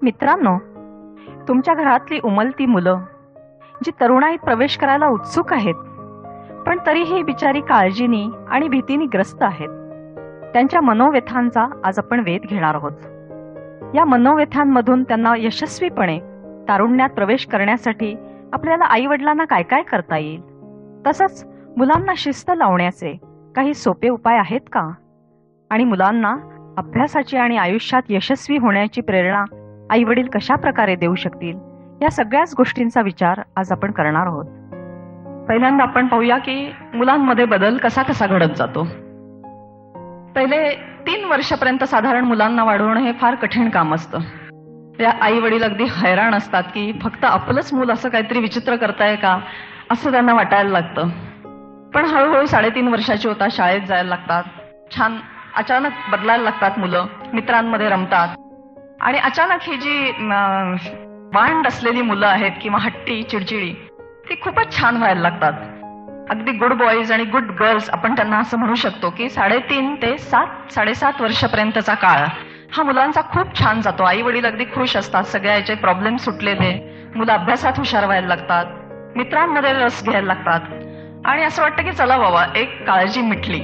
मित्रांनो, तुमच्या घरातली उमलती मुलं जी तरुणाईत प्रवेश करायला उत्सुक आहेत, पण तरीही बिचारी काळजीनी आणि भीतीने ग्रस्त आहेत, त्यांच्या मनोव्यथांचा आज आपण वेध घेणार आहोत. या मनोव्यथांमधून त्यांना यशस्वीपणे तारुण्यात प्रवेश करण्यासाठी आपल्याला आईवडिलांना काय काय करता येईल, तसंच मुलांना शिस्त लावण्याचे काही सोपे उपाय आहेत का, आणि मुलांना अभ्यासाची आणि आयुष्यात यशस्वी होण्याची प्रेरणा आईवडील कशा प्रकारे देऊ शकतील, या सगळ्याच गोष्टींचा विचार आज आपण करणार आहोत. पहिल्यांदा आपण पाहूया की मुलांमध्ये बदल कसा कसा घडत जातो. पहिले 3 वर्षापर्यंत साधारण मुलांना वाढवणं हे फार कठीण काम असतं. त्या आई वडील अगदी हैराण असतात की फक्त आपलंच मूल असं काहीतरी विचित्र करताय का, असं त्यांना वाटायला लागतं. पण हळूहळू 3.5 वर्षाची होतात, शाळेत जायला लागतात, छान अचानक बदलायला लागतात, मुलं मित्रांमध्ये रमतात, आणि अचानक ही जी वांड असलेली मुलं आहेत किंवा हट्टी चिडचिडी, ती खूपच छान व्हायला लागतात. अगदी गुड बॉईज आणि गुड गर्ल्स आपण त्यांना असं म्हणू शकतो की 3.5 ते 7-7.5 वर्षापर्यंतचा काळ हा मुलांचा खूप छान जातो. आई वडील अगदी खुश असतात, सगळ्या याचे प्रॉब्लेम सुटलेले, मुलं अभ्यासात हुशार व्हायला लागतात, मित्रांमध्ये रस घ्यायला लागतात, आणि असं वाटतं की चला बाबा एक काळजी मिटली.